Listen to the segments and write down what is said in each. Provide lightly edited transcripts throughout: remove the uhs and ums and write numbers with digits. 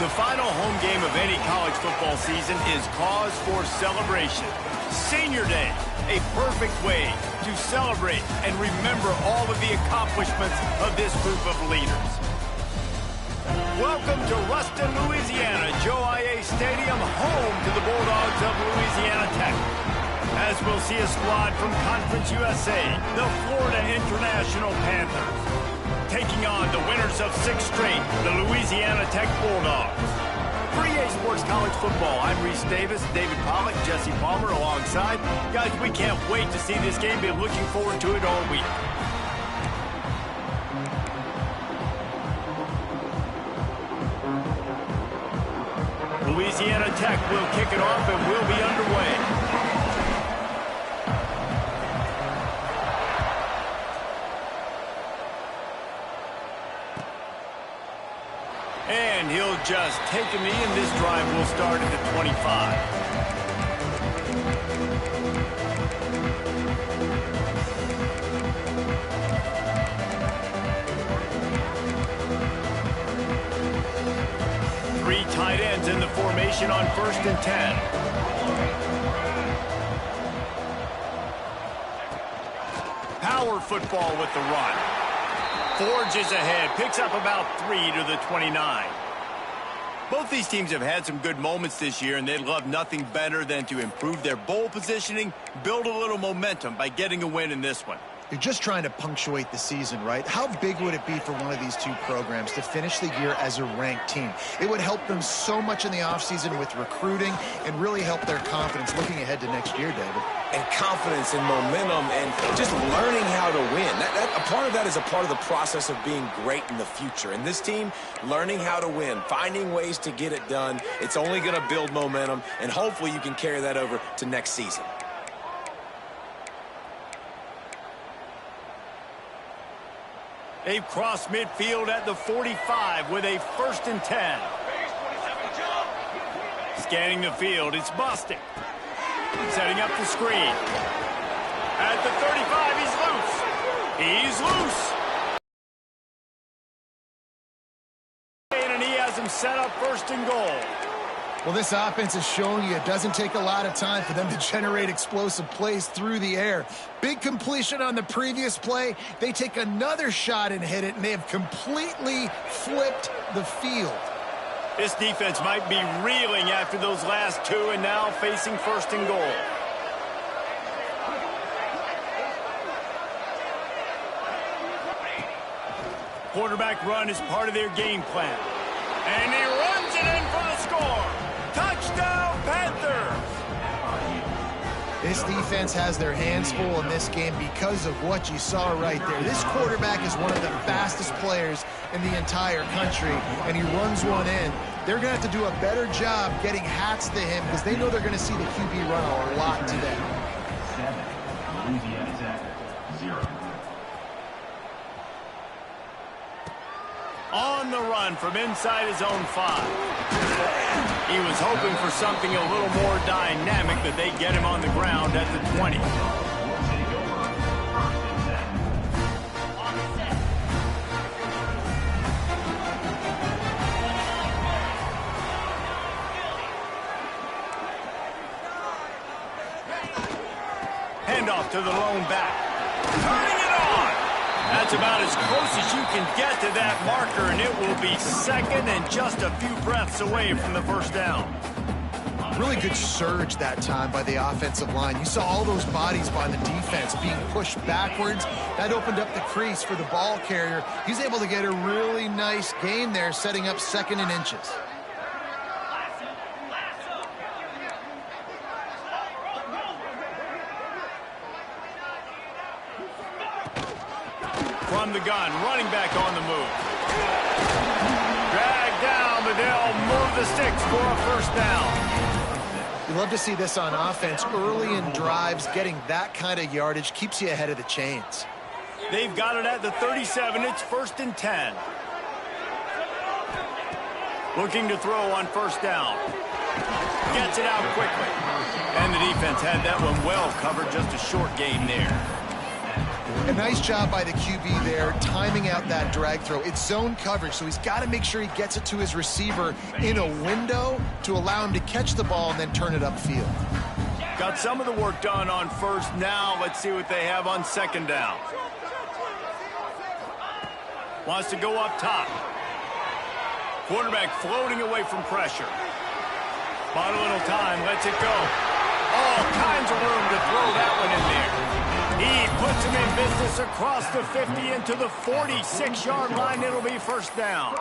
The final home game of any college football season is cause for celebration. Senior Day, a perfect way to celebrate and remember all of the accomplishments of this group of leaders. Welcome to Ruston, Louisiana, Joe I.A. Stadium, home to the Bulldogs of Louisiana Tech. As we'll see a squad from Conference USA, the Florida International Panthers, taking on the winners of 6 straight, the Louisiana Tech Bulldogs. For EA Sports College Football, I'm Reese Davis, David Pollack, Jesse Palmer alongside. Guys, we can't wait to see this game. Been looking forward to it all week. Louisiana Tech will kick it off and will be underway. And he'll just take a knee, and this drive will start at the 25. Three tight ends in the formation on 1st and 10. Power football with the run. Forges ahead, picks up about 3 to the 29. Both these teams have had some good moments this year, and they'd love nothing better than to improve their bowl positioning, build a little momentum by getting a win in this one. You're just trying to punctuate the season, right? How big would it be for one of these two programs to finish the year as a ranked team? It would help them so much in the offseason with recruiting and really help their confidence looking ahead to next year, David. And confidence and momentum and just learning how to win. A part of that is a part of the process of being great in the future. And this team, learning how to win, finding ways to get it done, it's only going to build momentum, and hopefully you can carry that over to next season. They've crossed midfield at the 45 with a 1st and 10. Scanning the field, it's Bostic. Setting up the screen. At the 35, he's loose. He's loose. And he has him set up 1st and goal. Well, this offense is showing you it doesn't take a lot of time for them to generate explosive plays through the air. Big completion on the previous play. They take another shot and hit it, and they have completely flipped the field. This defense might be reeling after those last 2 and now facing 1st and goal. Quarterback run is part of their game plan. And he runs it in for the score. Touchdown, Panthers! This defense has their hands full in this game because of what you saw right there. This quarterback is one of the fastest players in the entire country, and he runs one in. They're going to have to do a better job getting hats to him because they know they're going to see the QB run a lot today. 7, Louisiana Tech, 0. On the run from inside his own 5. He was hoping for something a little more dynamic, but they get him on the ground at the 20. Handoff to the lone back. Turning it on! That's about as close as you can get to that marker, and it will be 2nd and just a few breaths away from the 1st down. Really good surge that time by the offensive line. You saw all those bodies by the defense being pushed backwards. That opened up the crease for the ball carrier. He's able to get a really nice gain there, setting up 2nd and inches. From the gun, running back on the move. Dragged down, but they'll move the sticks for a 1st down. You love to see this on offense. Early in drives, getting that kind of yardage keeps you ahead of the chains. They've got it at the 37. It's 1st and 10. Looking to throw on 1st down. Gets it out quickly. And the defense had that one well covered. Just a short gain there. A nice job by the QB there, timing out that drag throw. It's zone coverage, so he's got to make sure he gets it to his receiver in a window to allow him to catch the ball and then turn it upfield. Got some of the work done on first. Now let's see what they have on second down. Wants to go up top. Quarterback floating away from pressure. Bought a little time, lets it go. All kinds of room to throw that one in there. He puts him in business across the 50 into the 46-yard line. It'll be first down.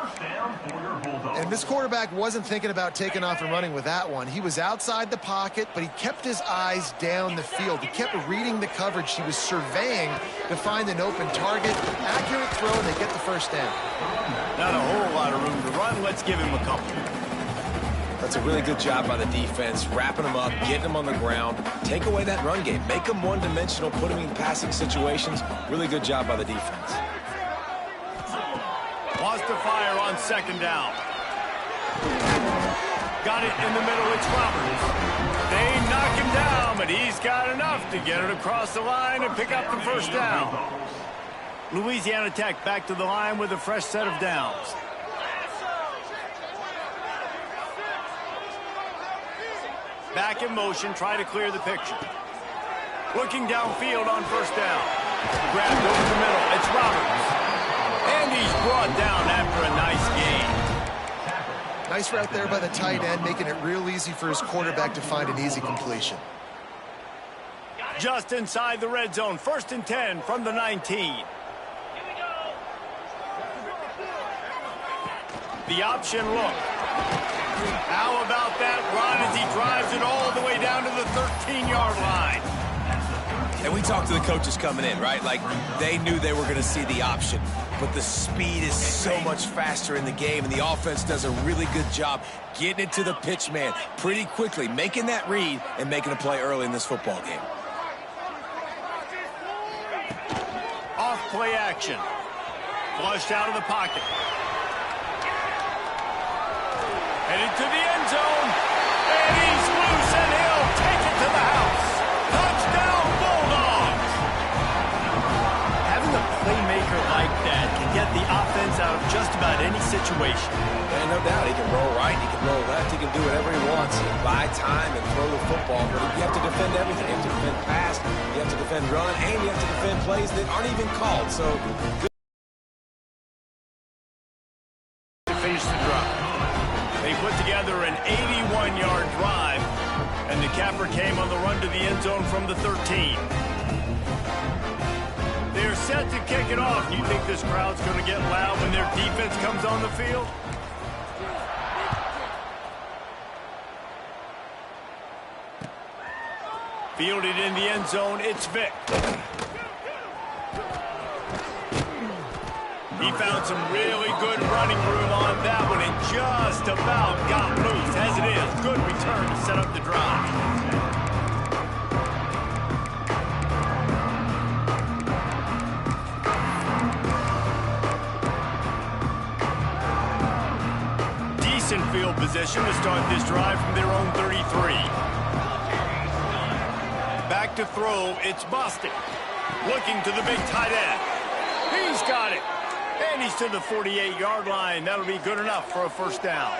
And this quarterback wasn't thinking about taking off and running with that one. He was outside the pocket, but he kept his eyes down the field. He kept reading the coverage. He was surveying to find an open target. Accurate throw, and they get the first down. Not a whole lot of room to run. Let's give him a couple. That's a really good job by the defense, wrapping them up, getting them on the ground. Take away that run game. Make them one-dimensional, put them in passing situations. Really good job by the defense. Wants to fire on second down. Got it in the middle. It's Roberts. They knock him down, but he's got enough to get it across the line and pick up the first down. Louisiana Tech back to the line with a fresh set of downs. Back in motion, try to clear the picture. Looking downfield on first down. Grabbed over the middle. It's Roberts. And he's brought down after a nice gain. Nice route there by the tight end, making it real easy for his quarterback to find an easy completion. Just inside the red zone. 1st and 10 from the 19. The option look. How about that run as he drives it all the way down to the 13-yard line? And we talked to the coaches coming in, right? Like, they knew they were going to see the option. But the speed is so much faster in the game, and the offense does a really good job getting it to the pitch man pretty quickly, making that read and making a play early in this football game. Off play action. Flushed out of the pocket. Headed to the end zone, and he's loose, and he'll take it to the house. Touchdown, Bulldogs! Having a playmaker like that can get the offense out of just about any situation. And no doubt, he can roll right, he can roll left, he can do whatever he wants. Buy time and throw the football, but you have to defend everything. You have to defend pass, you have to defend run, and you have to defend plays that aren't even called. So, good to finish the drive. They put together an 81-yard drive, and the capper came on the run to the end zone from the 13. They're set to kick it off. You think this crowd's going to get loud when their defense comes on the field? Fielded in the end zone, it's Vick. He found some really good running room on that one and just about got loose. As it is, good return to set up the drive. Decent field position to start this drive from their own 33. Back to throw, it's Bostic. Looking to the big tight end. He's got it. And he's to the 48-yard line. That'll be good enough for a first down.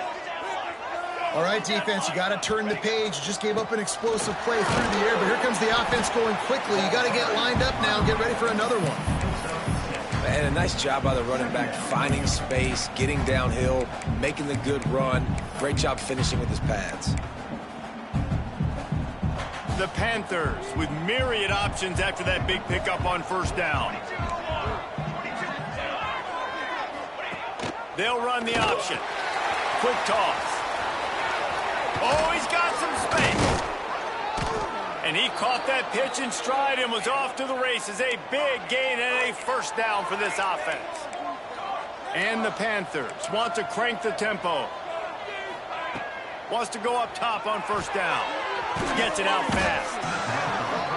All right, defense, you got to turn the page. You just gave up an explosive play through the air, but here comes the offense going quickly. You got to get lined up now and get ready for another one. And a nice job by the running back, finding space, getting downhill, making the good run. Great job finishing with his pads. The Panthers with myriad options after that big pickup on first down. They'll run the option. Quick toss. Oh, he's got some space. And he caught that pitch in stride and was off to the races. A big gain and a first down for this offense. And the Panthers want to crank the tempo. Wants to go up top on first down. Gets it out fast.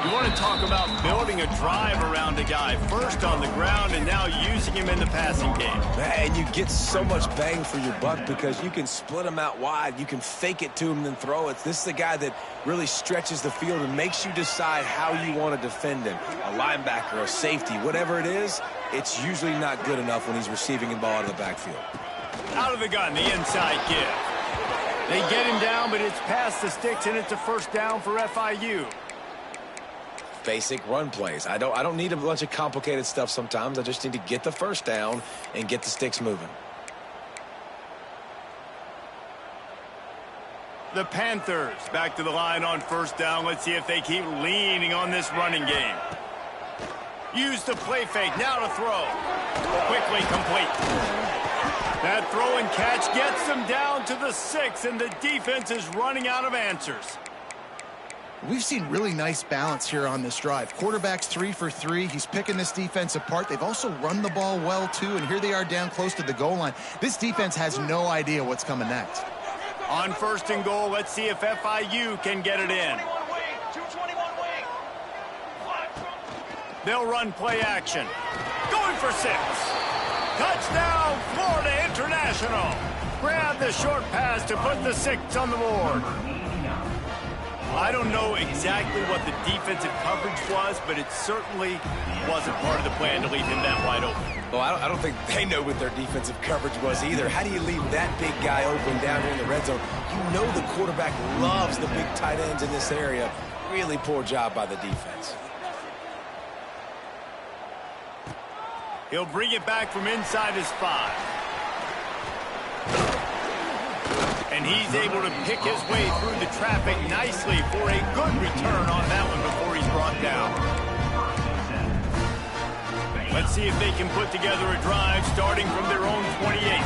You want to want to talk about building a drive around a guy. First on the ground and now using him in the passing game. And you get so much bang for your buck because you can split him out wide. You can fake it to him, then throw it. This is the guy that really stretches the field and makes you decide how you want to defend him. A linebacker, a safety, whatever it is, it's usually not good enough when he's receiving the ball out of the backfield. Out of the gun, the inside give. They get him down, but it's past the sticks, and it's a first down for FIU. Basic run plays. I don't need a bunch of complicated stuff sometimes. I just need to get the first down and get the sticks moving. The Panthers back to the line on first down. Let's see if they keep leaning on this running game. Use the play fake. Now to throw. Quickly complete. That throw and catch gets them down to the 6, and the defense is running out of answers. We've seen really nice balance here on this drive. Quarterback's 3 for 3. He's picking this defense apart. They've also run the ball well, too, and here they are down close to the goal line. This defense has no idea what's coming next. On first and goal, let's see if FIU can get it in. They'll run play action. Going for 6. Touchdown, Florida International. Grab the short pass to put the 6 on the board. I don't know exactly what the defensive coverage was, but it certainly wasn't part of the plan to leave him that wide open. Well, I don't think they know what their defensive coverage was either. How do you leave that big guy open down here in the red zone? You know the quarterback loves the big tight ends in this area. Really poor job by the defense. He'll bring it back from inside his 5. And he's able to pick his way through the traffic nicely for a good return on that one before he's brought down. Let's see if they can put together a drive starting from their own 28.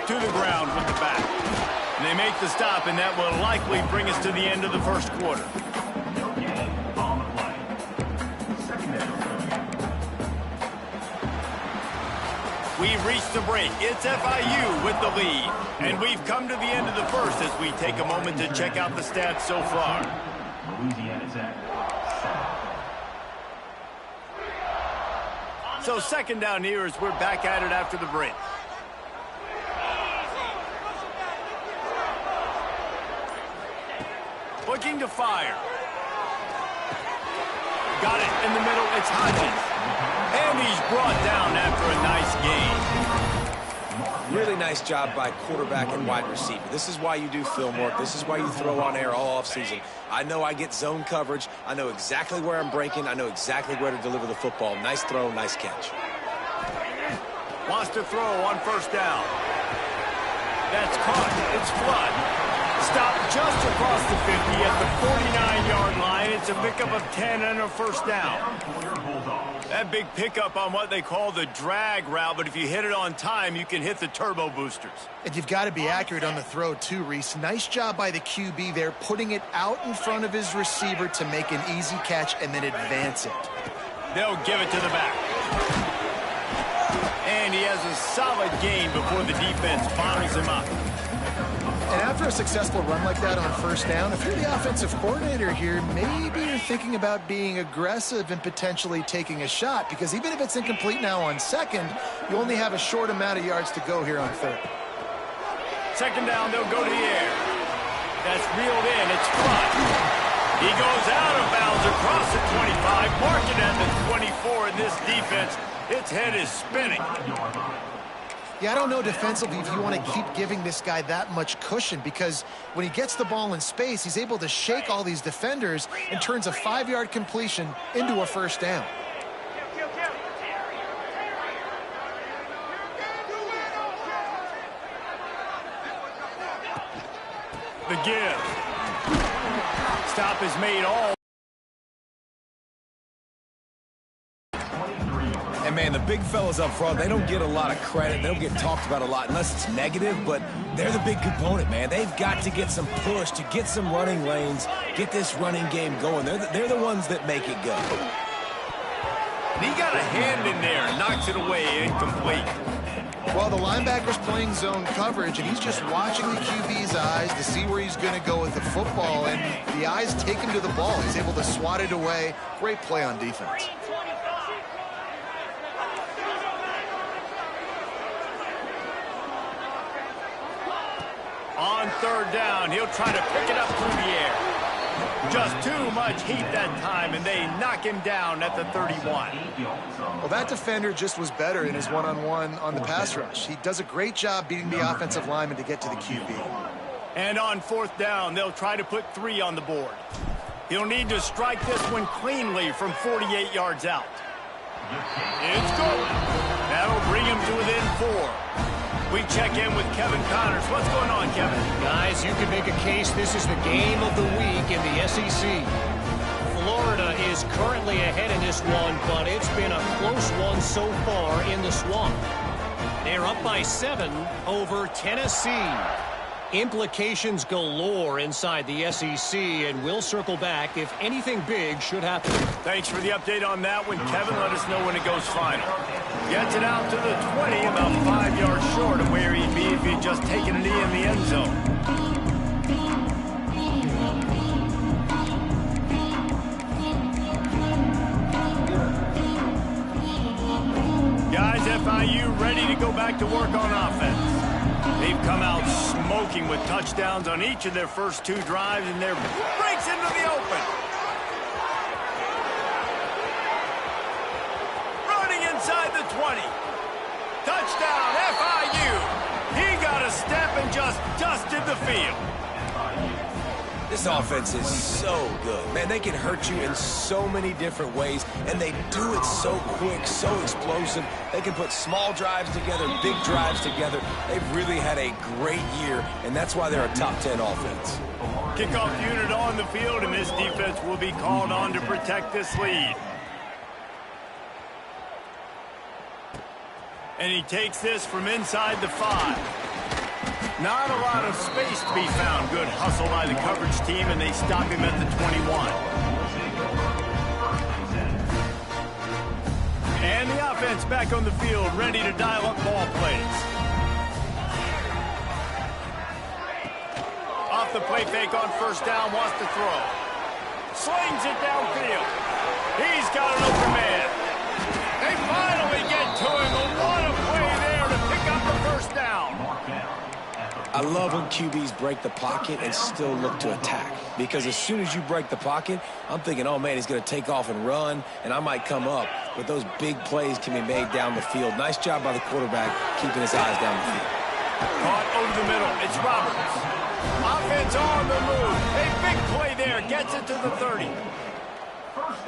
To the ground with the back. And they make the stop, and that will likely bring us to the end of the first quarter. We've reached the break. It's FIU with the lead. And we've come to the end of the first as we take a moment to check out the stats so far. Louisiana Tech, 7. So second down here as we're back at it after the break. Looking to fire. Got it in the middle. It's Hodges. And he's brought down after a nice gain. Really nice job by quarterback and wide receiver. This is why you do film work. This is why you throw on air all offseason. I know I get zone coverage. I know exactly where I'm breaking. I know exactly where to deliver the football. Nice throw, nice catch. Wants to throw on first down. That's caught. It's Flood. Stopped just across the 50 at the 49-yard line. It's a pickup of 10 and a first down. That big pickup on what they call the drag route, but if you hit it on time, you can hit the turbo boosters. And you've got to be accurate on the throw, too, Reese. Nice job by the QB there, putting it out in front of his receiver to make an easy catch and then advance it. They'll give it to the back. And he has a solid gain before the defense bottles him up. And after a successful run like that on first down, if you're the offensive coordinator here, maybe you're thinking about being aggressive and potentially taking a shot, because even if it's incomplete now on second, you only have a short amount of yards to go here on third. Second down, they'll go to the air. That's reeled in. It's Flood. He goes out of bounds across the 25, marking at the 24, and this defense, its head is spinning. Yeah, I don't know defensively if you want to keep giving this guy that much cushion, because when he gets the ball in space, he's able to shake all these defenders and turns a 5-yard completion into a first down. The give. Stop is made all. And, man, the big fellas up front, they don't get a lot of credit. They don't get talked about a lot unless it's negative, but they're the big component, man. They've got to get some push, to get some running lanes, get this running game going. They're the ones that make it go. He got a hand in there, knocks it away, incomplete. Well, the linebacker's playing zone coverage, and he's just watching the QB's eyes to see where he's going to go with the football, and the eyes take him to the ball. He's able to swat it away. Great play on defense. On third down, he'll try to pick it up through the air. Just too much heat that time, and they knock him down at the 31. Well, that defender just was better in his one-on-one on the pass rush. He does a great job beating the offensive lineman to get to the QB. And on fourth down, they'll try to put 3 on the board. He'll need to strike this one cleanly from 48 yards out. It's good. That'll bring him to within 4. We check in with Kevin Connors. What's going on, Kevin? Guys, you can make a case this is the game of the week in the SEC. Florida is currently ahead in this one, but it's been a close one so far in the Swamp. They're up by 7 over Tennessee. Implications galore inside the SEC, and we'll circle back if anything big should happen. Thanks for the update on that one, Kevin. Let us know when it goes final. Gets it out to the 20, about 5 yards short of where he'd be if he'd just taken a knee in the end zone. Guys, FIU ready to go back to work on offense. They've come out smoking with touchdowns on each of their first 2 drives, and they're breaks into the open. Running inside the 20. Touchdown, FIU. He got a step and just dusted the field. This offense is so good. Man, they can hurt you in so many different ways, and they do it so quick, so explosive. They can put small drives together, big drives together. They've really had a great year, and that's why they're a top 10 offense. Kickoff unit on the field, and this defense will be called on to protect this lead. And he takes this from inside the 5. Not a lot of space to be found. Good hustle by the coverage team, and they stop him at the 21. And the offense back on the field, ready to dial up ball plays. Off the play fake on first down, wants to throw. Slings it downfield. He's got an open man. They finally get to him. What a play there to pick up the first down. I love when QBs break the pocket and still look to attack. Because as soon as you break the pocket, I'm thinking, oh, man, he's going to take off and run, and I might come up. But those big plays can be made down the field. Nice job by the quarterback keeping his eyes down the field. Caught over the middle. It's Roberts. Offense on the move. A big play there. Gets it to the 30.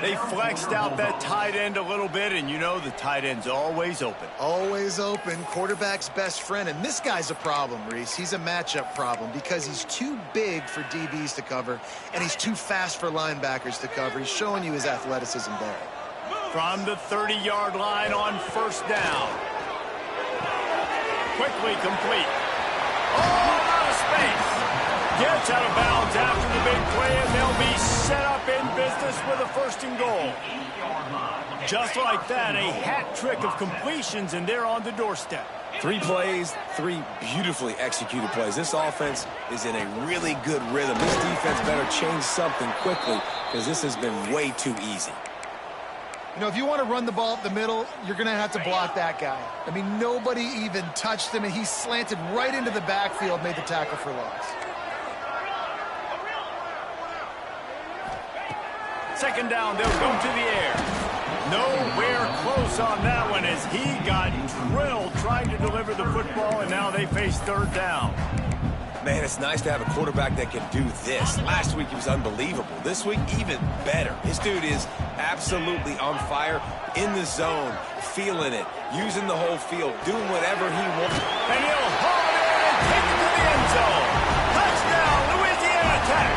They flexed out that tight end a little bit, and you know the tight end's always open. Always open, quarterback's best friend. And this guy's a problem, Reese. He's a matchup problem because he's too big for DBs to cover, and he's too fast for linebackers to cover. He's showing you his athleticism there. From the 30-yard line on first down. Quickly complete. Oh, out of space. Gets out of bounds after the big play, and they'll be set up in business with a 1st and goal. Just like that, a hat trick of completions, and they're on the doorstep. 3 plays, 3 beautifully executed plays. This offense is in a really good rhythm. This defense better change something quickly because this has been way too easy. You know, if you want to run the ball up the middle, you're going to have to block that guy. I mean, nobody even touched him, and he slanted right into the backfield, made the tackle for loss. Second down, they'll go to the air. Nowhere close on that one as he got drilled trying to deliver the football, and now they face third down. Man, it's nice to have a quarterback that can do this. Last week he was unbelievable. This week, even better. This dude is absolutely on fire, in the zone, feeling it, using the whole field, doing whatever he wants. And he'll haul it in and take it to the end zone. Touchdown, Louisiana Tech.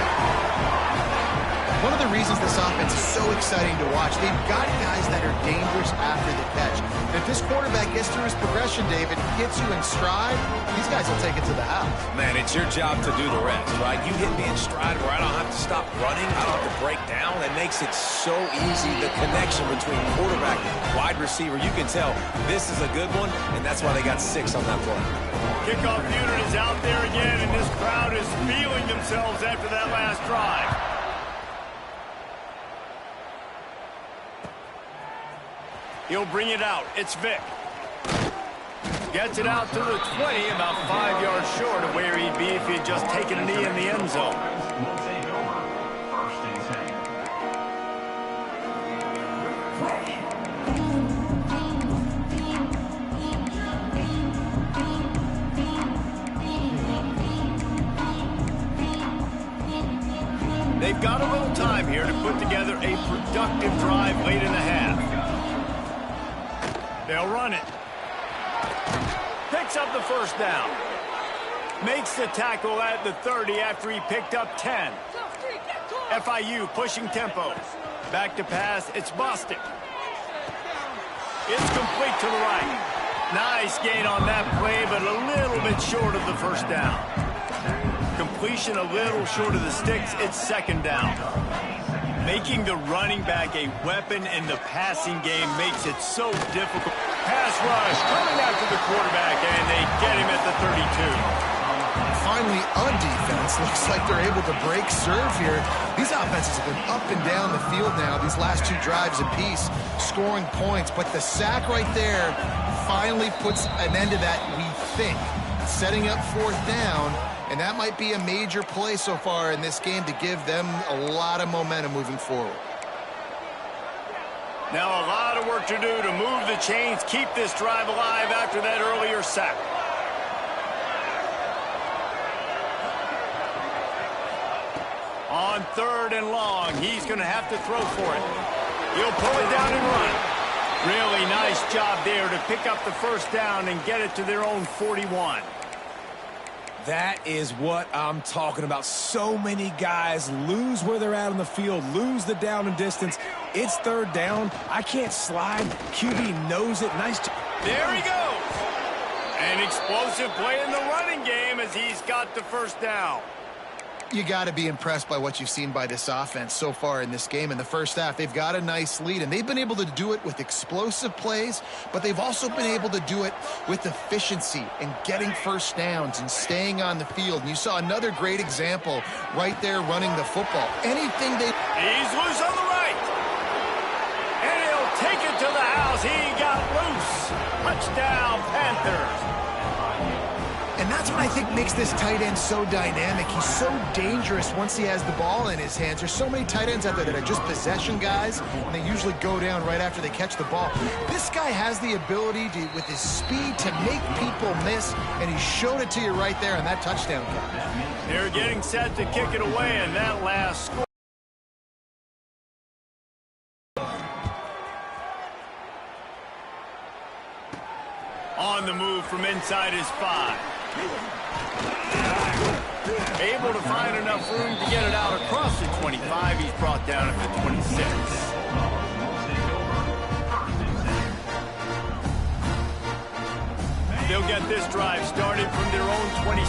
One of the reasons this offense is so exciting to watch. They've got guys that are dangerous after the catch. And if this quarterback gets through his progression, David, gets you in stride, these guys will take it to the house. Man, it's your job to do the rest, right? You hit me in stride where I don't have to stop running. I don't have to break down. It makes it so easy. The connection between quarterback and wide receiver, you can tell this is a good one, and that's why they got 6 on that play. Kickoff unit is out there again, and this crowd is feeling themselves after that last drive. He'll bring it out. It's Vic. Gets it out to the 20, about 5 yards short of where he'd be if he had just taken a knee in the end zone. Will take over. First and 10. They've got a little time here to put together a productive drive late in the half. They'll run it. Picks up the first down. Makes the tackle at the 30 after he picked up 10. FIU pushing tempo. Back to pass. It's Bostic. It's complete to the right. Nice gain on that play, but a little bit short of the first down. Completion a little short of the sticks. It's second down. Making the running back a weapon in the passing game makes it so difficult. Pass rush coming after the quarterback, and they get him at the 32. Finally, on defense, looks like they're able to break serve here. These offenses have been up and down the field now, these last 2 drives apiece, scoring points. But the sack right there finally puts an end to that, we think, setting up 4th down. And that might be a major play so far in this game to give them a lot of momentum moving forward. Now a lot of work to do to move the chains, keep this drive alive after that earlier sack. On 3rd and long, he's going to have to throw for it. He'll pull it down and run. Really nice job there to pick up the first down and get it to their own 41. That is what I'm talking about. So many guys lose where they're at on the field, lose the down and distance. It's 3rd down. I can't slide. QB knows it. Nice. There he goes. An explosive play in the running game as he's got the first down. You got to be impressed by what you've seen by this offense so far in this game. In the first half, they've got a nice lead, and they've been able to do it with explosive plays, but they've also been able to do it with efficiency and getting first downs and staying on the field. And you saw another great example right there running the football. Anything they... He's loose on the right. And he'll take it to the house. He got loose. Touchdown, Panthers. And that's what I think makes this tight end so dynamic. He's so dangerous once he has the ball in his hands. There's so many tight ends out there that are just possession guys, and they usually go down right after they catch the ball. This guy has the ability to, with his speed, to make people miss, and he showed it to you right there on that touchdown catch. They're getting set to kick it away, and that last score. On the move from inside his 5. Able to find enough room to get it out across the 25. He's brought down at the 26. They'll get this drive started from their own 26.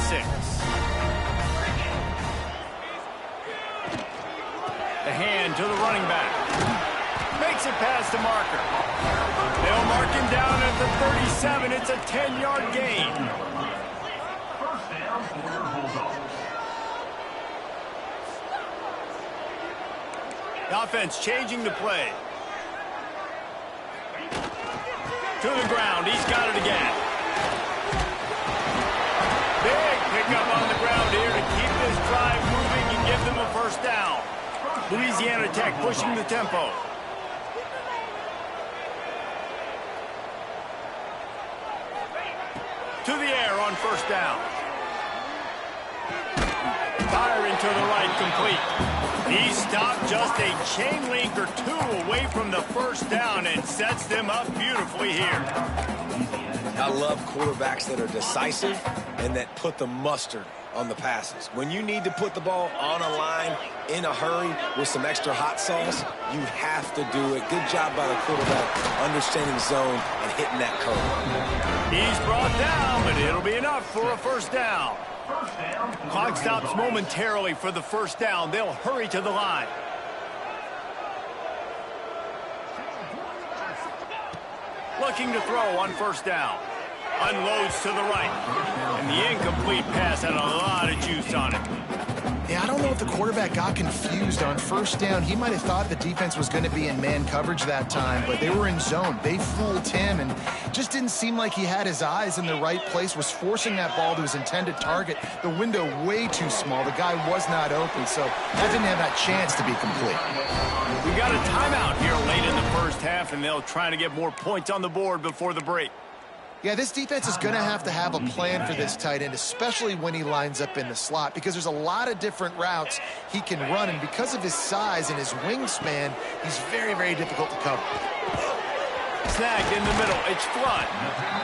The hand to the running back. Makes it past the marker. They'll mark him down at the 37. It's a 10-yard gain. First down for the Bulldogs. The offense changing the play. To the ground. He's got it again. Big pickup on the ground here to keep this drive moving and give them a first down. Louisiana Tech pushing the tempo. To the air on first down. Firing to the right, complete. He stopped just a chain link or 2 away from the first down and sets them up beautifully here. I love quarterbacks that are decisive and that put the mustard on the passes. When you need to put the ball on a line in a hurry with some extra hot sauce, you have to do it. Good job by the quarterback understanding zone and hitting that curve. He's brought down, but it'll be enough for a first down. Clock stops momentarily for the first down. They'll hurry to the line. Looking to throw on first down. Unloads to the right. And the incomplete pass had a lot of juice on it. Yeah, I don't know if the quarterback got confused on first down. He might have thought the defense was going to be in man coverage that time, but they were in zone. They fooled him, and just didn't seem like he had his eyes in the right place, was forcing that ball to his intended target. The window way too small. The guy was not open, so that didn't have that chance to be complete. We got a timeout here late in the first half, and they'll try to get more points on the board before the break. Yeah, this defense is going to have a plan for this tight end, especially when he lines up in the slot, because there's a lot of different routes he can run, and because of his size and his wingspan, he's very, very difficult to cover. Snagged in the middle. It's Flood.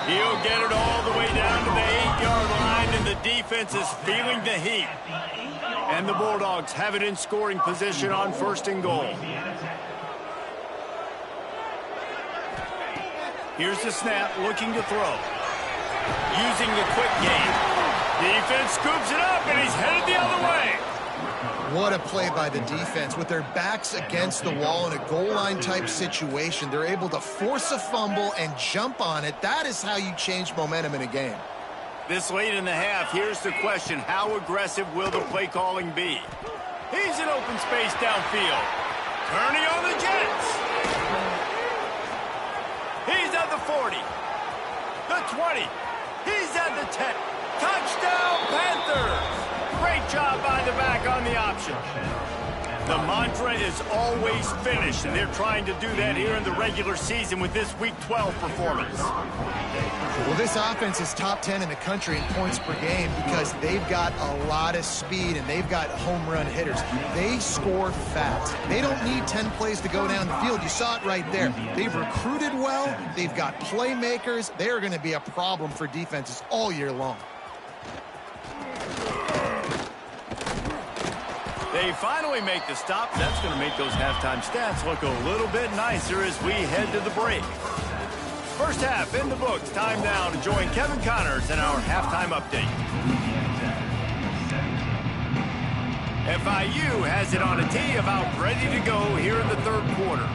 He'll get it all the way down to the 8-yard line, and the defense is feeling the heat. And the Bulldogs have it in scoring position on first and goal. Here's the snap, looking to throw. Using the quick game. Defense scoops it up, and he's headed the other way. What a play by the defense. With their backs against the wall in a goal line type situation, they're able to force a fumble and jump on it. That is how you change momentum in a game. This late in the half, here's the question. How aggressive will the play calling be? He's in open space downfield. Turning on the Jets. He's at the 40, the 20, he's at the 10. Touchdown, Panthers! Great job by the back on the option. The mantra is always finish, and they're trying to do that here in the regular season with this Week 12 performance. Well, this offense is top 10 in the country in points per game because they've got a lot of speed and they've got home run hitters. They score fast. They don't need 10 plays to go down the field. You saw it right there. They've recruited well. They've got playmakers. They are going to be a problem for defenses all year long. They finally make the stop. That's going to make those halftime stats look a little bit nicer as we head to the break. First half in the books. Time now to join Kevin Connors in our halftime update. FIU has it on a tee, about ready to go here in the third quarter.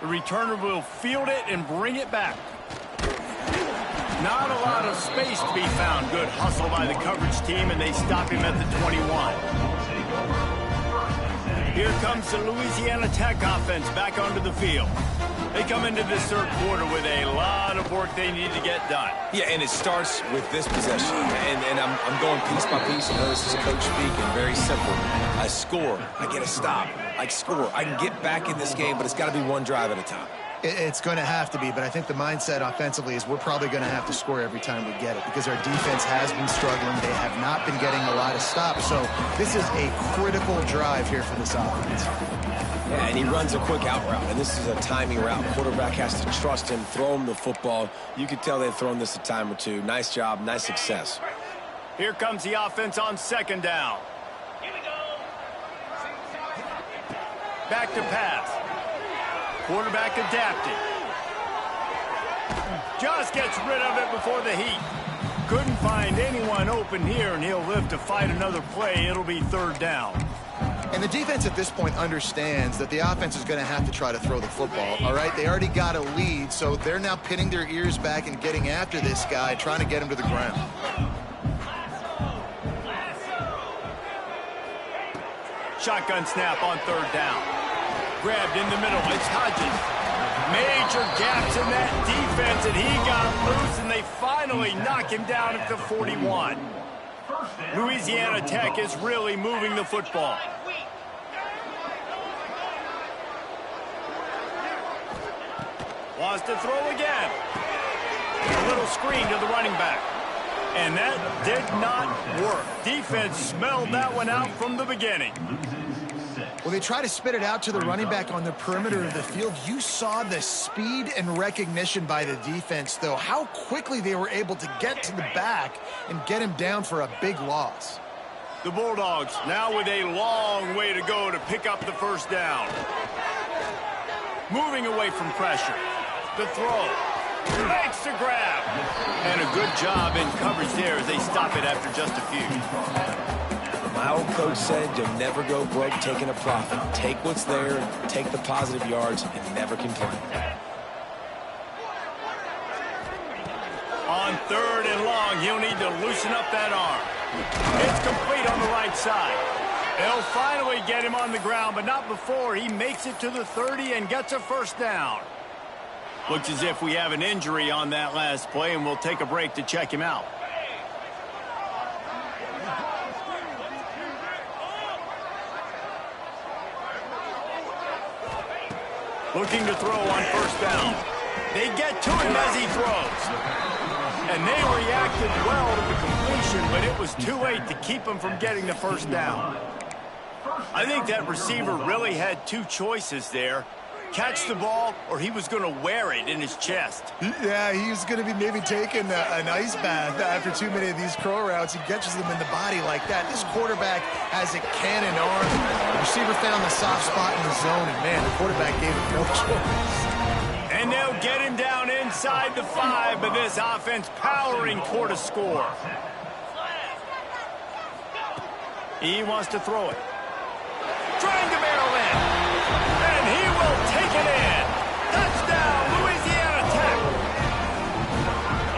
The returner will field it and bring it back. Not a lot of space to be found. Good hustle by the coverage team, and they stop him at the 21. Here comes the Louisiana Tech offense back onto the field. They come into this third quarter with a lot of work they need to get done. Yeah, and it starts with this possession. And I'm going piece by piece. I know this is coach speak, and very simple. I score. I get a stop. I score. I can get back in this game, but it's got to be one drive at a time. It's going to have to be, but I think the mindset offensively is we're probably going to have to score every time we get it because our defense has been struggling. They have not been getting a lot of stops, so this is a critical drive here for this offense. Yeah, and he runs a quick out route, and this is a timing route. Quarterback has to trust him, throw him the football. You can tell they've thrown this a time or two. Nice job, nice success. Here comes the offense on second down. Back to pass. Quarterback adapting. Just gets rid of it before the heat. Couldn't find anyone open here, and he'll live to fight another play. It'll be third down. And the defense at this point understands that the offense is going to have to try to throw the football, all right? They already got a lead, so they're now pinning their ears back and getting after this guy, trying to get him to the ground. Shotgun snap on third down. Grabbed in the middle. It's Hodges. Major gaps in that defense, and he got loose, and they finally knock him down at the 41. Louisiana Tech is really moving the football. Wants to throw again. A little screen to the running back. And that did not work. Defense smelled that one out from the beginning. Well, they try to spit it out to the running back on the perimeter of the field. You saw the speed and recognition by the defense, though, how quickly they were able to get to the back and get him down for a big loss. The Bulldogs now with a long way to go to pick up the first down. Moving away from pressure. The throw. Makes the grab. And a good job in coverage there as they stop it after just a few. My old coach said you'll never go broke taking a profit. Take what's there, take the positive yards, and never complain. On 3rd and long, he'll need to loosen up that arm. It's complete on the right side. They'll finally get him on the ground, but not before he makes it to the 30 and gets a first down. Looks as if we have an injury on that last play, and we'll take a break to check him out. Looking to throw on first down. They get to him as he throws. And they reacted well to the completion, but it was too late to keep him from getting the first down. I think that receiver really had two choices there. Catch the ball, or he was going to wear it in his chest. Yeah, he was going to be maybe taking an ice bath after too many of these crow routes. He catches them in the body like that. This quarterback has a cannon arm. The receiver found the soft spot in the zone, and man, the quarterback gave him no choice. And they'll get him down inside the 5, but this offense powering toward a score. He wants to throw it. Trying to barrel in. And he will take it in. Touchdown, Louisiana Tech.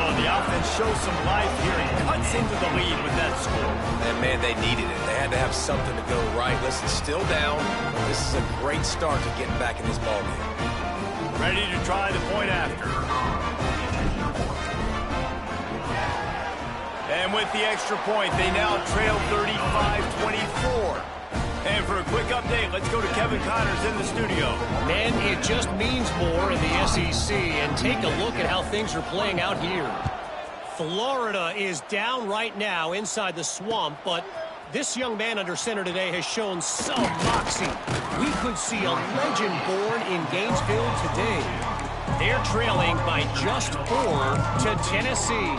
Oh, the offense shows some life here and cuts into the lead with that score. And, man, they needed it. They had to have something to go right. Listen, still down. This is a great start to getting back in this ballgame. Ready to try the point after. And with the extra point, they now trail 35-24. And for a quick update, let's go to Kevin Connors in the studio. Man, it just means more in the SEC. And take a look at how things are playing out here. Florida is down right now inside the swamp, but this young man under center today has shown some moxie. We could see a legend born in Gainesville today. They're trailing by just 4 to Tennessee.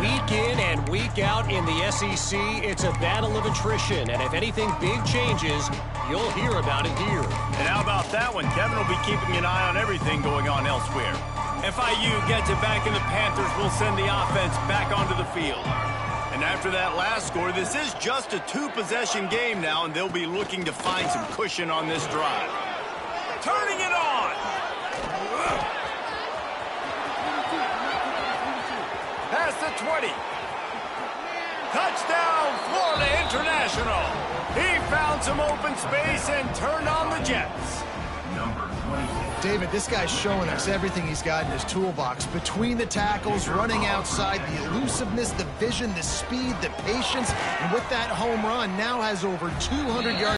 Week in and week out in the SEC, it's a battle of attrition. And if anything big changes, you'll hear about it here. And how about that one? Kevin will be keeping an eye on everything going on elsewhere. FIU gets it back, and the Panthers will send the offense back onto the field. And after that last score, this is just a 2-possession game now, and they'll be looking to find some cushion on this drive. Turning it on! Past the 20. Touchdown, Florida International. He found some open space and turned on the Jets. David, this guy's showing us everything he's got in his toolbox. Between the tackles, running outside, the elusiveness, the vision, the speed, the patience, and with that home run, now has over 200 yards.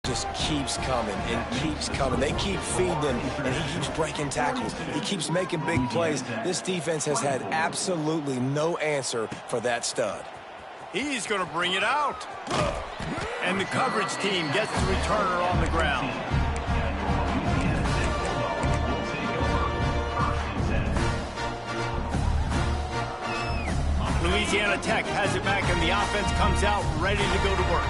Just keeps coming and keeps coming. They keep feeding him, and he keeps breaking tackles. He keeps making big plays. This defense has had absolutely no answer for that stud. He's going to bring it out. And the coverage team gets the returner on the ground. Louisiana Tech has it back, and the offense comes out ready to go to work.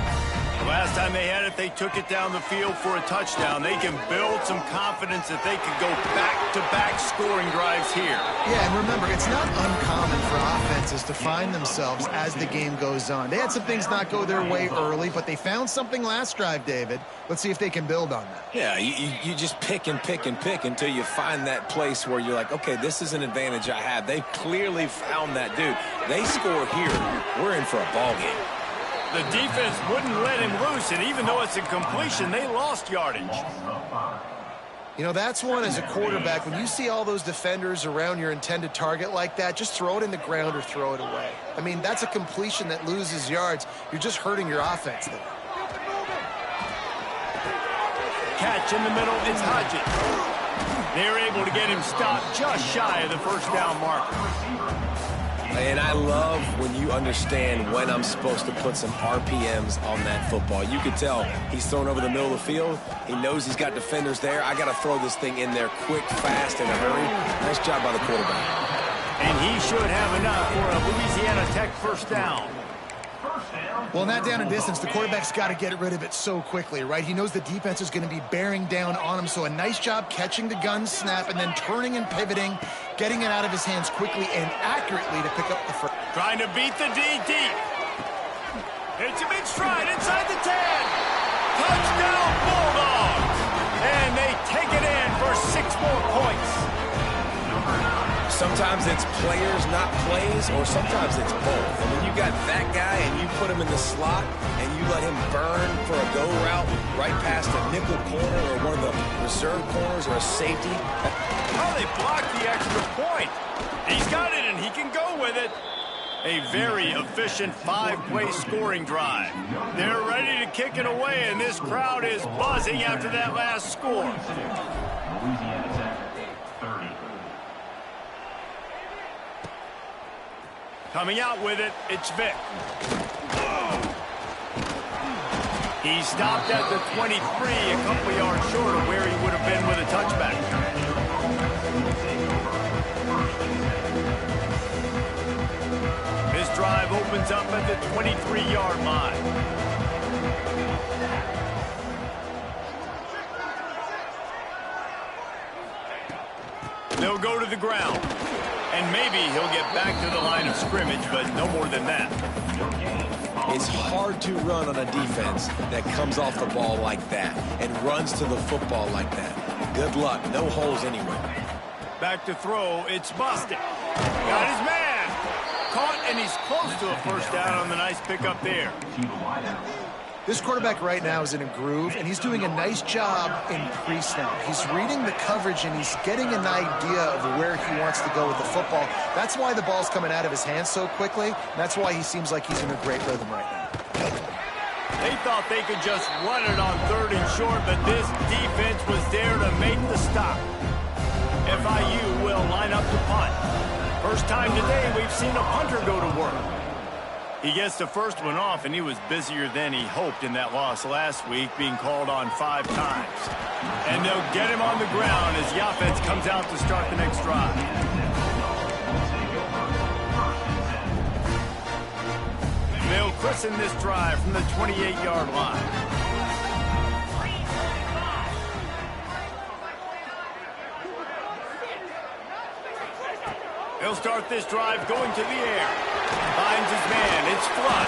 The last time they had it, they took it down the field for a touchdown. They can build some confidence that they could go back-to-back scoring drives here. Yeah, and remember, it's not uncommon for offenses to find themselves as the game goes on. They had some things not go their way early, but they found something last drive, David. Let's see if they can build on that. Yeah, you just pick and pick and pick until you find that place where you're like, okay, this is an advantage I have. They clearly found that, dude. They score here, we're in for a ball game. The defense wouldn't let him loose, and even though it's a completion, they lost yardage. You know, that's one as a quarterback. When you see all those defenders around your intended target like that, just throw it in the ground or throw it away. I mean, that's a completion that loses yards. You're just hurting your offense there. Catch in the middle, it's Hodges. They're able to get him stopped just shy of the first down marker. And I love when you understand when I'm supposed to put some RPMs on that football. You can tell he's thrown over the middle of the field. He knows he's got defenders there. I got to throw this thing in there quick, fast, in a hurry. Nice job by the quarterback. And he should have enough for a Louisiana Tech first down. Well, in that down and distance, the quarterback's got to get rid of it so quickly, right? He knows the defense is going to be bearing down on him, so a nice job catching the gun snap and then turning and pivoting, getting it out of his hands quickly and accurately to pick up the first. Trying to beat the D deep. Hits him in stride inside the 10. Touchdown Bulldogs! And they take it in for 6 more points. Sometimes it's players, not plays, or sometimes it's both. And when you got that guy and you put him in the slot and you let him burn for a go route right past a nickel corner or one of the reserve corners or a safety. Oh, they blocked the extra point. He's got it, and he can go with it. A very efficient 5-play scoring drive. They're ready to kick it away, and this crowd is buzzing after that last score. Louisiana Tech, 30. Coming out with it, it's Vic. He stopped at the 23, a couple yards short of where he would have been with a touchback. This drive opens up at the 23-yard line. They'll go to the ground. And maybe he'll get back to the line of scrimmage, but no more than that. It's hard to run on a defense that comes off the ball like that and runs to the football like that. Good luck. No holes anywhere. Back to throw. It's Bostic. Got his man. Caught, and he's close to a first down on the nice pickup there. This quarterback right now is in a groove, and he's doing a nice job in pre-snap. He's reading the coverage, and he's getting an idea of where he wants to go with the football. That's why the ball's coming out of his hands so quickly, and that's why he seems like he's in a great rhythm right now. They thought they could just run it on 3rd and short, but this defense was there to make the stop. FIU will line up to punt. First time today we've seen a punter go to work. He gets the first one off, and he was busier than he hoped in that loss last week, being called on 5 times. And they'll get him on the ground as the offense comes out to start the next drive. They'll christen this drive from the 28-yard line. He'll start this drive going to the air. Finds his man. It's Flood.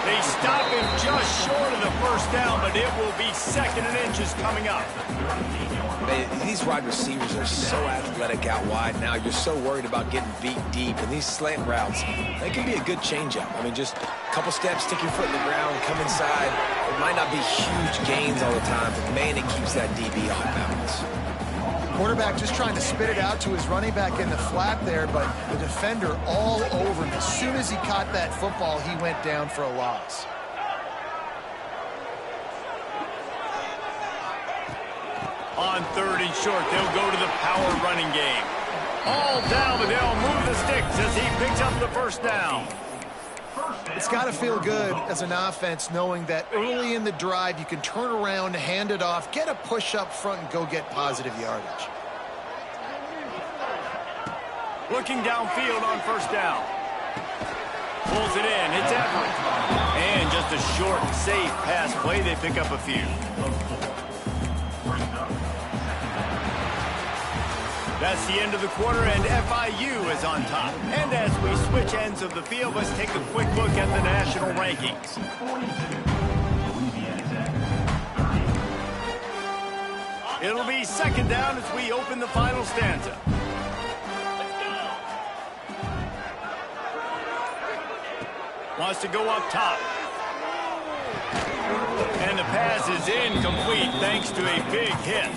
They stop him just short of the first down, but it will be 2nd and inches coming up. These wide receivers are so athletic out wide now. You're so worried about getting beat deep. And these slant routes, they can be a good changeup. I mean, just a couple steps, stick your foot in the ground, come inside. It might not be huge gains all the time, but, man, it keeps that DB off balance. Quarterback just trying to spit it out to his running back in the flat there, but the defender all over him. As soon as he caught that football, he went down for a loss. On 3rd and short, they'll go to the power running game. All down, but they'll move the sticks as he picks up the first down. It's got to feel good as an offense knowing that early in the drive you can turn around, hand it off, get a push up front, and go get positive yardage. Looking downfield on first down. Pulls it in. It's Everett. And just a short, safe pass play. They pick up a few. That's the end of the quarter, and FIU is on top. And as we switch ends of the field, let's take a quick look at the national rankings. It'll be 2nd down as we open the final stanza. Wants to go up top. And the pass is incomplete thanks to a big hit.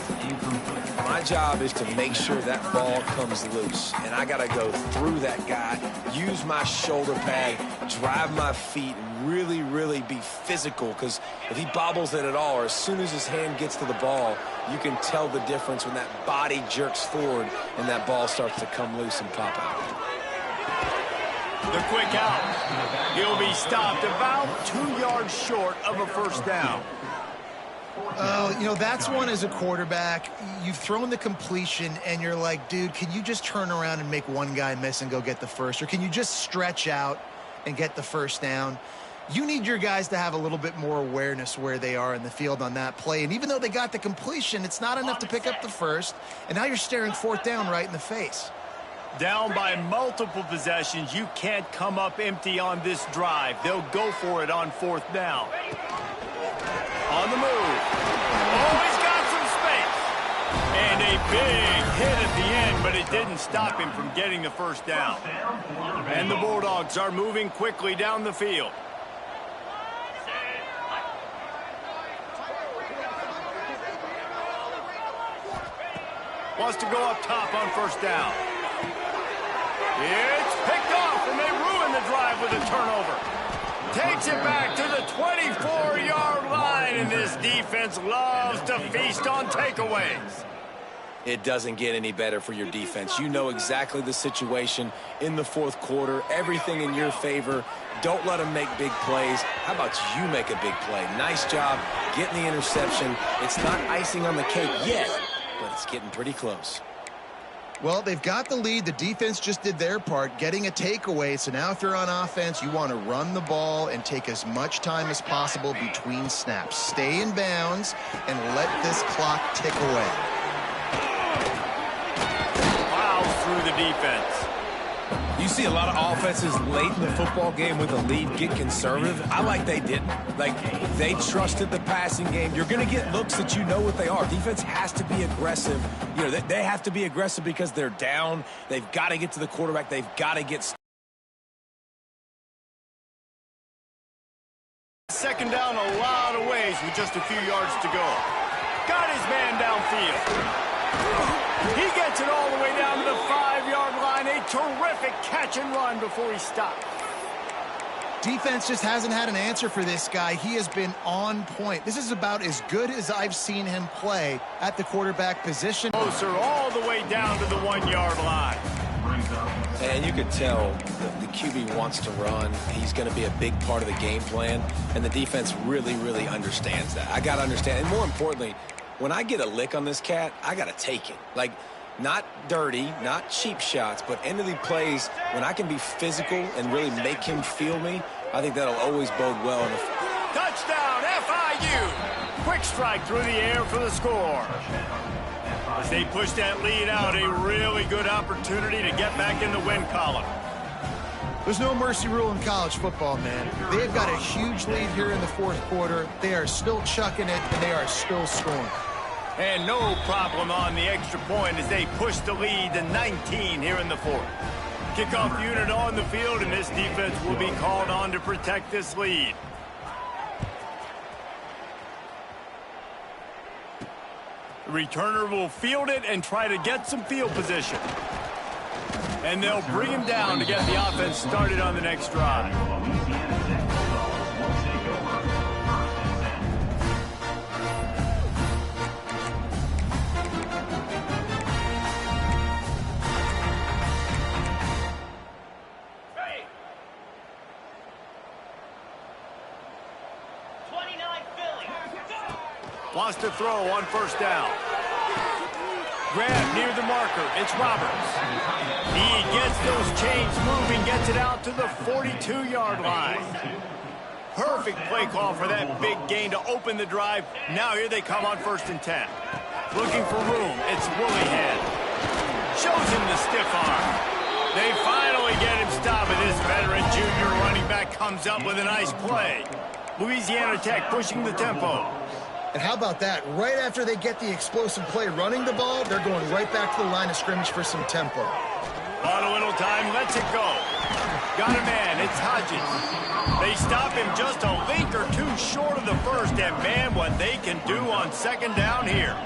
My job is to make sure that ball comes loose, and I got to go through that guy, use my shoulder pad, drive my feet, and really, really be physical, because if he bobbles it at all, or as soon as his hand gets to the ball, you can tell the difference when that body jerks forward and that ball starts to come loose and pop out. The quick out. He'll be stopped about 2 yards short of a first down. Oh, you know, that's one as a quarterback. You've thrown the completion, and you're like, dude, can you just turn around and make one guy miss and go get the first? Or can you just stretch out and get the first down? You need your guys to have a little bit more awareness where they are in the field on that play. And even though they got the completion, it's not enough to pick up the first. And now you're staring fourth down right in the face. Down by multiple possessions, you can't come up empty on this drive. They'll go for it on fourth down. On the move. Oh, he's got some space. And a big hit at the end, but it didn't stop him from getting the first down. And the Bulldogs are moving quickly down the field. Wants to go up top on first down. It's picked off, and they ruin the drive with a turnover. Takes it back to the 24-yard line, and this defense loves to feast on takeaways. It doesn't get any better for your defense. You know exactly the situation in the fourth quarter, everything in your favor. Don't let them make big plays. How about you make a big play? Nice job getting the interception. It's not icing on the cake yet, but it's getting pretty close. Well, they've got the lead. The defense just did their part, getting a takeaway. So now if you're on offense, you want to run the ball and take as much time as possible between snaps. Stay in bounds and let this clock tick away. Plows through the defense. You see a lot of offenses late in the football game with a lead get conservative. I like they didn't. Like, they trusted the passing game. You're going to get looks that you know what they are. Defense has to be aggressive. You know, they have to be aggressive because they're down. They've got to get to the quarterback. They've got to get... Second down a lot of ways with just a few yards to go. Got his man downfield. He gets it all the way down to the 5-yard line. A terrific catch and run before he stopped. Defense just hasn't had an answer for this guy. He has been on point. This is about as good as I've seen him play at the quarterback position. Closer all the way down to the 1-yard line. And you could tell the QB wants to run. He's going to be a big part of the game plan. And the defense really, really understands that. I got to understand. And more importantly, when I get a lick on this cat, I got to take it. Like, not dirty, not cheap shots, but end of the plays, when I can be physical and really make him feel me, I think that'll always bode well. Touchdown, FIU! Quick strike through the air for the score. As they push that lead out, a really good opportunity to get back in the win column. There's no mercy rule in college football, man. They've got a huge lead here in the fourth quarter. They are still chucking it, and they are still scoring. And no problem on the extra point as they push the lead to 19 here in the fourth. Kickoff unit on the field, and this defense will be called on to protect this lead. The returner will field it and try to get some field position. And they'll bring him down to get the offense started on the next drive. Wants to throw on first down. Grab near the marker. It's Roberts. He gets those chains moving, gets it out to the 42-yard line. Perfect play call for that big gain to open the drive. Now here they come on 1st and 10. Looking for room. It's Woollyhead. Shows him the stiff arm. They finally get him stopped, and this veteran junior running back comes up with a nice play. Louisiana Tech pushing the tempo. And how about that? Right after they get the explosive play running the ball, they're going right back to the line of scrimmage for some tempo. On a little time, lets it go. Got a man, it's Hodges. They stop him just a link or two short of the first, and man, what they can do on second down here.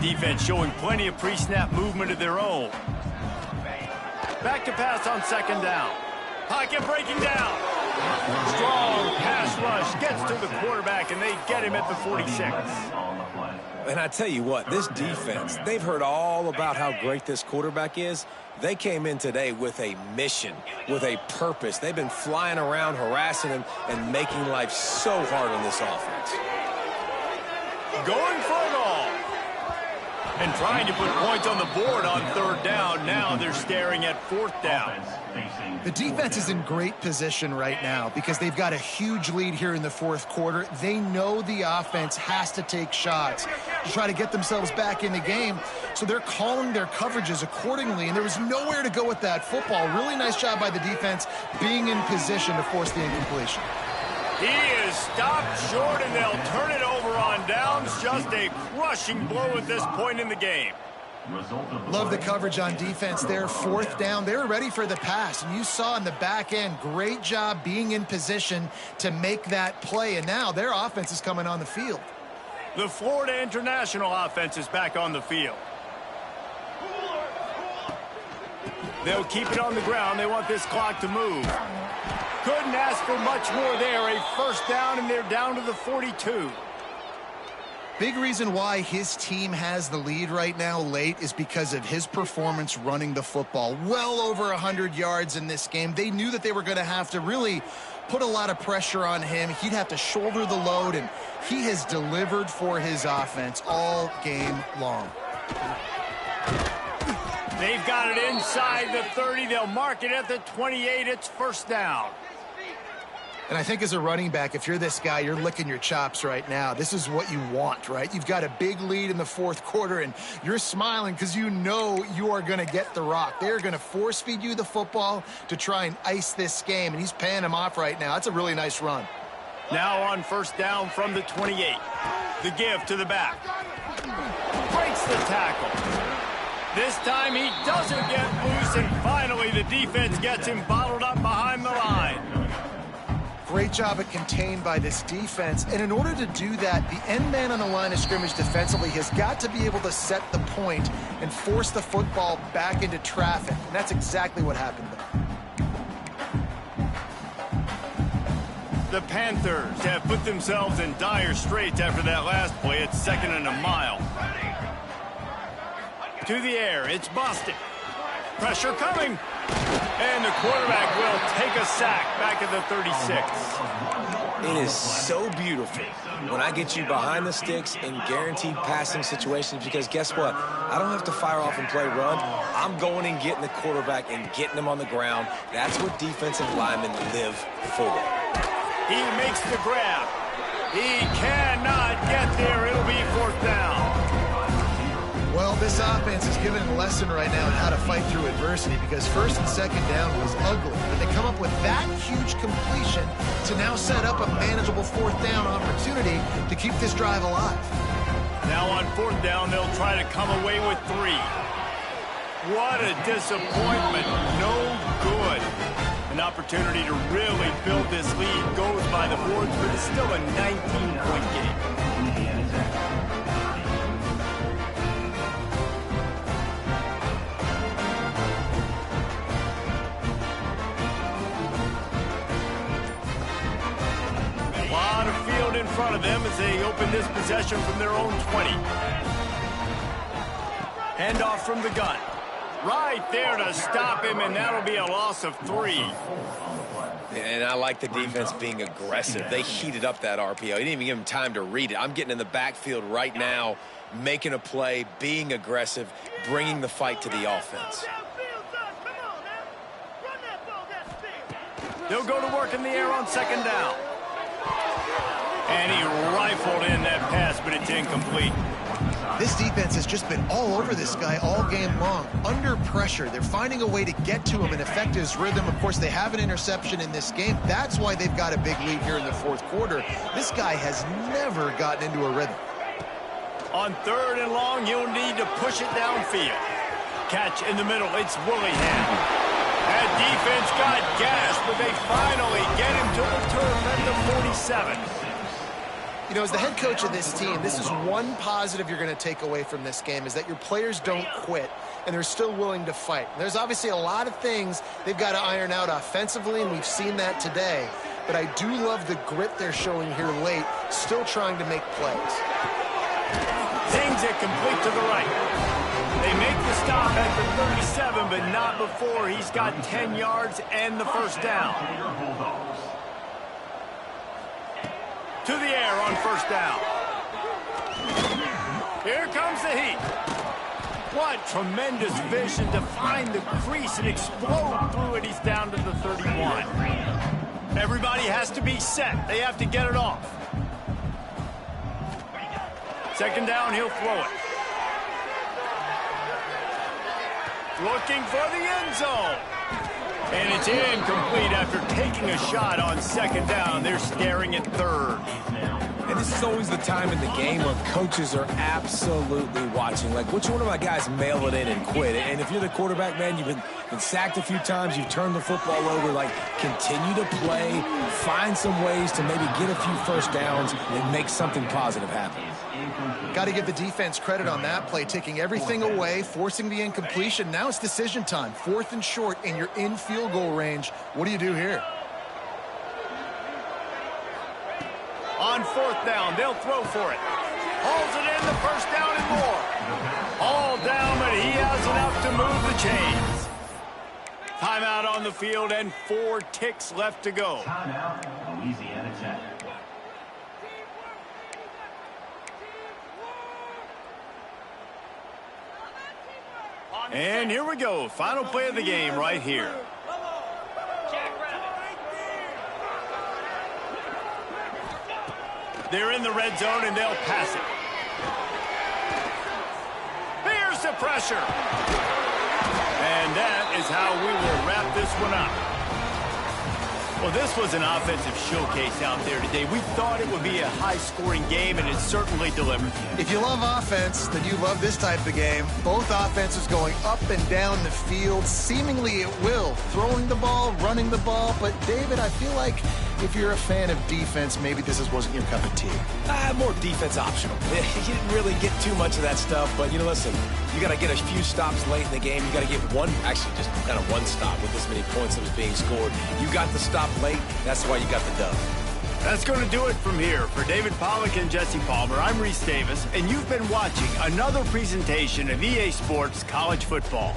Defense showing plenty of pre-snap movement of their own. Back to pass on second down. Pocket breaking down. Strong pass rush gets to the quarterback, and they get him at the 46. And I tell you what, this defense, they've heard all about how great this quarterback is. They came in today with a mission, with a purpose. They've been flying around, harassing him, and making life so hard on this offense. Going for it all. And trying to put points on the board on third down. Now they're staring at fourth down. The defense is in great position right now because they've got a huge lead here in the fourth quarter. They know the offense has to take shots to try to get themselves back in the game. So they're calling their coverages accordingly, and there was nowhere to go with that football. Really nice job by the defense being in position to force the incompletion. He is stopped short, and they'll turn it over on downs. Just a crushing blow at this point in the game. Love the coverage on defense there. Fourth down, they were ready for the pass. And you saw in the back end, great job being in position to make that play. And now their offense is coming on the field. The Florida International offense is back on the field. They'll keep it on the ground. They want this clock to move. Couldn't ask for much more there. A first down, and they're down to the 42. Big reason why his team has the lead right now late is because of his performance running the football. Well over 100 yards in this game. They knew that they were going to have to really put a lot of pressure on him. He'd have to shoulder the load, and he has delivered for his offense all game long. They've got it inside the 30. They'll mark it at the 28. It's first down. And I think as a running back, if you're this guy, you're licking your chops right now. This is what you want, right? You've got a big lead in the fourth quarter, and you're smiling because you know you are going to get the rock. They're going to force feed you the football to try and ice this game, and he's paying him off right now. That's a really nice run. Now on first down from the 28. The give to the back. Breaks the tackle. This time he doesn't get loose, and finally the defense gets him bottled up behind the line. Great job at contained by this defense. And in order to do that, the end man on the line of scrimmage defensively has got to be able to set the point and force the football back into traffic. And that's exactly what happened there. The Panthers have put themselves in dire straits after that last play. It's 2nd and a mile. To the air, it's Boston. Pressure coming. And the quarterback will take a sack back at the 36. It is so beautiful when I get you behind the sticks in guaranteed passing situations, because guess what? I don't have to fire off and play run. I'm going and getting the quarterback and getting him on the ground. That's what defensive linemen live for. He makes the grab. He cannot get there. It'll be fourth down. Well, this offense is giving a lesson right now on how to fight through adversity, because first and second down was ugly. But they come up with that huge completion to now set up a manageable fourth down opportunity to keep this drive alive. Now on fourth down, they'll try to come away with 3. What a disappointment. No good. An opportunity to really build this lead goes by the boards, but it's still a 19-point game. In front of them as they open this possession from their own 20. Handoff from the gun. Right there to stop him, and that'll be a loss of 3. And I like the defense being aggressive. They heated up that RPO. He didn't even give him time to read it. I'm getting in the backfield right now, making a play, being aggressive, bringing the fight to the offense. They'll go to work in the air on second down. And he rifled in that pass, but it's incomplete. This defense has just been all over this guy all game long. Under pressure, they're finding a way to get to him and affect his rhythm. Of course, they have an interception in this game. That's why they've got a big lead here in the fourth quarter. This guy has never gotten into a rhythm. On third and long, he'll need to push it downfield. Catch in the middle, it's Willingham. That defense got gashed, but they finally get him to the turf at the 47. You know, as the head coach of this team, this is one positive you're going to take away from this game, is that your players don't quit, and they're still willing to fight. There's obviously a lot of things they've got to iron out offensively, and we've seen that today. But I do love the grit they're showing here late, still trying to make plays. They Swings it complete to the right. They make the stop at the 37, but not before he's got 10 yards and the first down. To the air on first down. Here comes the heat. What tremendous vision to find the crease and explode through it. He's down to the 31. Everybody has to be set. They have to get it off. Second down, he'll throw it. Looking for the end zone. And it's incomplete after taking a shot on second down. They're staring at third. And this is always the time in the game where coaches are absolutely watching. Like, which one of my guys mail it in and quit? And if you're the quarterback, man, you've been sacked a few times, you've turned the football over. Like, continue to play, find some ways to maybe get a few first downs and make something positive happen. Got to give the defense credit on that play, taking everything away, forcing the incompletion. Now it's decision time. 4th and short, and you're in field goal range. What do you do here? On 4th down, they'll throw for it. Hauls it in, the first down and more. All down, but he has enough to move the chains. Timeout on the field and 4 ticks left to go. Timeout, Louisiana Tech. And here we go. Final play of the game right here. They're in the red zone, and they'll pass it. Here's the pressure. And that is how we will wrap this one up. Well, this was an offensive showcase out there today. We thought it would be a high-scoring game, and it certainly delivered. If you love offense, then you love this type of game. Both offenses going up and down the field, seemingly at will. Throwing the ball, running the ball. But, David, I feel like if you're a fan of defense, maybe this wasn't your cup of tea. More defense optional. You didn't really get too much of that stuff, but, listen, you got to get a few stops late in the game. You got to get actually just kind of one stop with this many points that was being scored. You got the stop late. That's why you got the dub. That's going to do it from here. For David Pollack and Jesse Palmer, I'm Reese Davis, and you've been watching another presentation of EA Sports College Football.